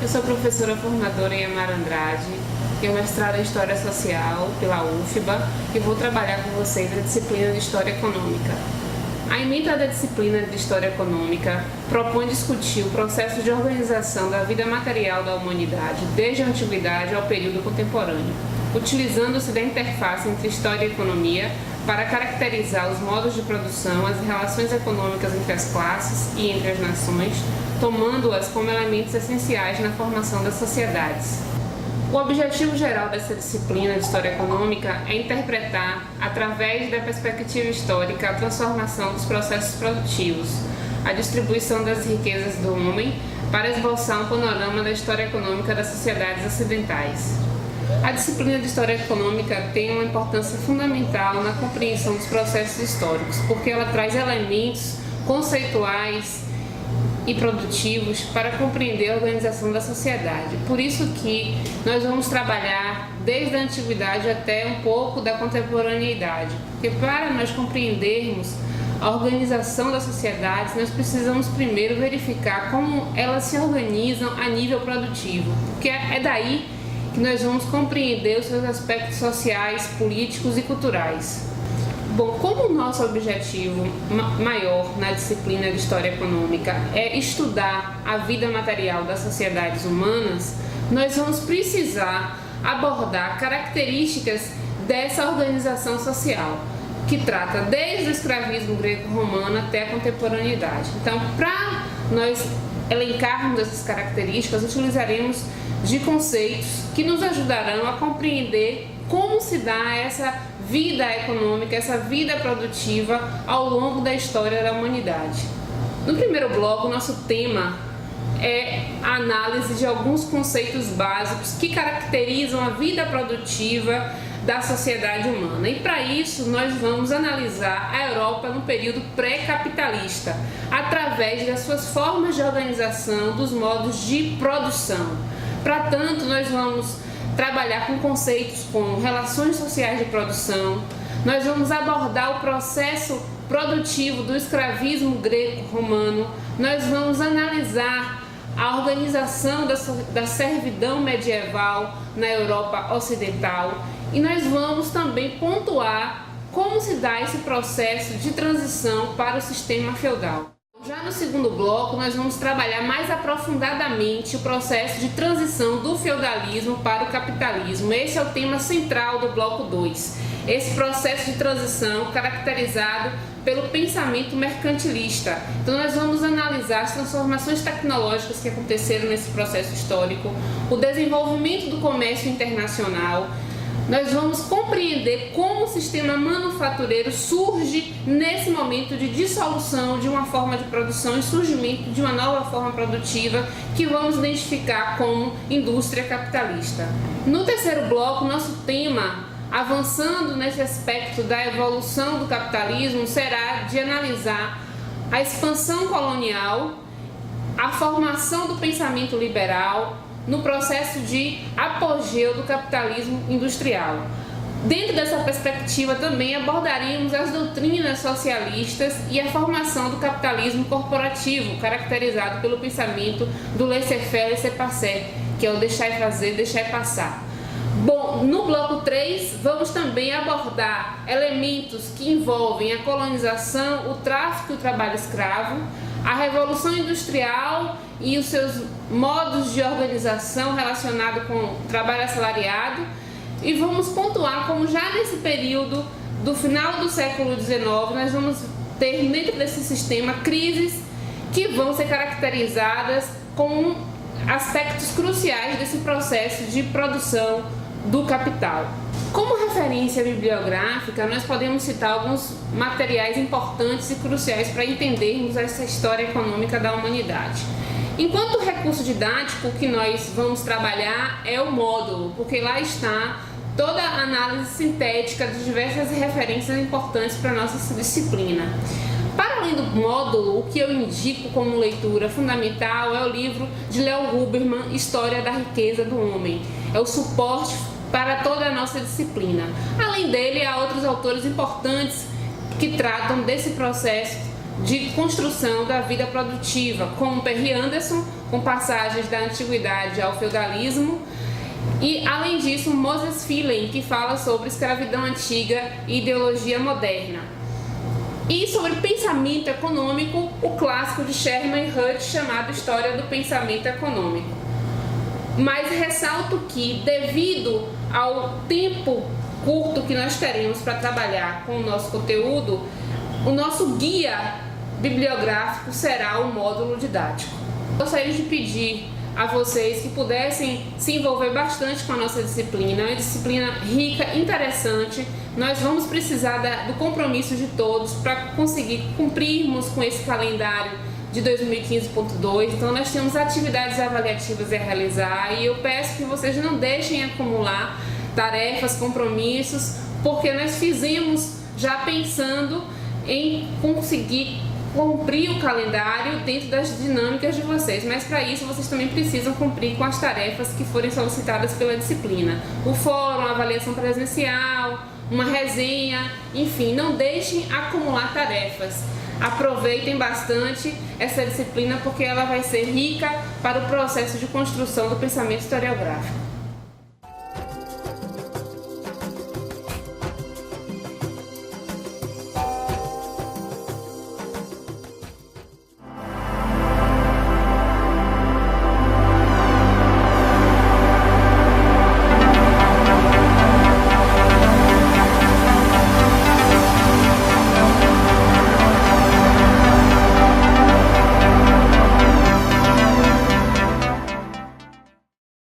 Eu sou professora formadora Yamara Andrade, tenho mestrado em História Social pela UFBA e vou trabalhar com vocês na disciplina de História Econômica. A ementa da disciplina de História Econômica propõe discutir o processo de organização da vida material da humanidade desde a antiguidade ao período contemporâneo, utilizando-se da interface entre História e Economia para caracterizar os modos de produção, as relações econômicas entre as classes e entre as nações, tomando-as como elementos essenciais na formação das sociedades. O objetivo geral dessa disciplina de História Econômica é interpretar, através da perspectiva histórica, a transformação dos processos produtivos, a distribuição das riquezas do homem, para esboçar um panorama da história econômica das sociedades ocidentais. A disciplina de História Econômica tem uma importância fundamental na compreensão dos processos históricos, porque ela traz elementos conceituais e produtivos para compreender a organização da sociedade. Por isso que nós vamos trabalhar desde a antiguidade até um pouco da contemporaneidade, porque para nós compreendermos a organização das sociedades, nós precisamos primeiro verificar como elas se organizam a nível produtivo, porque é daí que nós vamos compreender os seus aspectos sociais, políticos e culturais. Bom, como o nosso objetivo maior na disciplina de História Econômica é estudar a vida material das sociedades humanas, nós vamos precisar abordar características dessa organização social, que trata desde o escravismo greco-romano até a contemporaneidade. Então, para nós elencarmos essas características, utilizaremos de conceitos que nos ajudarão a compreender como se dá essa vida econômica, essa vida produtiva ao longo da história da humanidade. No primeiro bloco, nosso tema é a análise de alguns conceitos básicos que caracterizam a vida produtiva da sociedade humana. E para isso, nós vamos analisar a Europa no período pré-capitalista, através das suas formas de organização, dos modos de produção. Para tanto, nós vamos trabalhar com conceitos como relações sociais de produção, nós vamos abordar o processo produtivo do escravismo greco-romano, nós vamos analisar a organização da servidão medieval na Europa Ocidental e nós vamos também pontuar como se dá esse processo de transição para o sistema feudal. Já no segundo bloco, nós vamos trabalhar mais aprofundadamente o processo de transição do feudalismo para o capitalismo. Esse é o tema central do bloco 2. Esse processo de transição caracterizado pelo pensamento mercantilista. Então, nós vamos analisar as transformações tecnológicas que aconteceram nesse processo histórico, o desenvolvimento do comércio internacional. Nós vamos compreender como o sistema manufatureiro surge nesse momento de dissolução de uma forma de produção e surgimento de uma nova forma produtiva que vamos identificar como indústria capitalista. No terceiro bloco, nosso tema, avançando nesse aspecto da evolução do capitalismo, será de analisar a expansão colonial, a formação do pensamento liberal, no processo de apogeu do capitalismo industrial. Dentro dessa perspectiva também abordaríamos as doutrinas socialistas e a formação do capitalismo corporativo, caracterizado pelo pensamento do laissez-faire, laissez-passer, que é o deixar e fazer, deixar e passar. Bom, no bloco 3 vamos também abordar elementos que envolvem a colonização, o tráfico e o trabalho escravo, a Revolução Industrial e os seus modos de organização relacionados com o trabalho assalariado e vamos pontuar como já nesse período do final do século XIX nós vamos ter dentro desse sistema crises que vão ser caracterizadas com aspectos cruciais desse processo de produção do capital. Como referência bibliográfica, nós podemos citar alguns materiais importantes e cruciais para entendermos essa história econômica da humanidade. Enquanto o recurso didático que nós vamos trabalhar é o módulo, porque lá está toda a análise sintética de diversas referências importantes para a nossa disciplina. Para além do módulo, o que eu indico como leitura fundamental é o livro de Leo Huberman, História da Riqueza do Homem. É o suporte para toda a nossa disciplina. Além dele, há outros autores importantes que tratam desse processo de construção da vida produtiva, como Perry Anderson, com passagens da antiguidade ao feudalismo, e além disso Moses Phelan, que fala sobre escravidão antiga e ideologia moderna. E sobre pensamento econômico, o clássico de Sherman Hutt chamado História do Pensamento Econômico. Mas ressalto que, devido ao tempo curto que nós teremos para trabalhar com o nosso conteúdo, o nosso guia bibliográfico será o módulo didático. Gostaria de pedir a vocês que pudessem se envolver bastante com a nossa disciplina, é uma disciplina rica, interessante. Nós vamos precisar do compromisso de todos para conseguir cumprirmos com esse calendário de 2015.2, então nós temos atividades avaliativas a realizar e eu peço que vocês não deixem acumular tarefas, compromissos, porque nós fizemos já pensando em conseguir cumprir o calendário dentro das dinâmicas de vocês, mas para isso vocês também precisam cumprir com as tarefas que forem solicitadas pela disciplina. O fórum, a avaliação presencial, uma resenha, enfim, não deixem acumular tarefas. Aproveitem bastante essa disciplina porque ela vai ser rica para o processo de construção do pensamento historiográfico.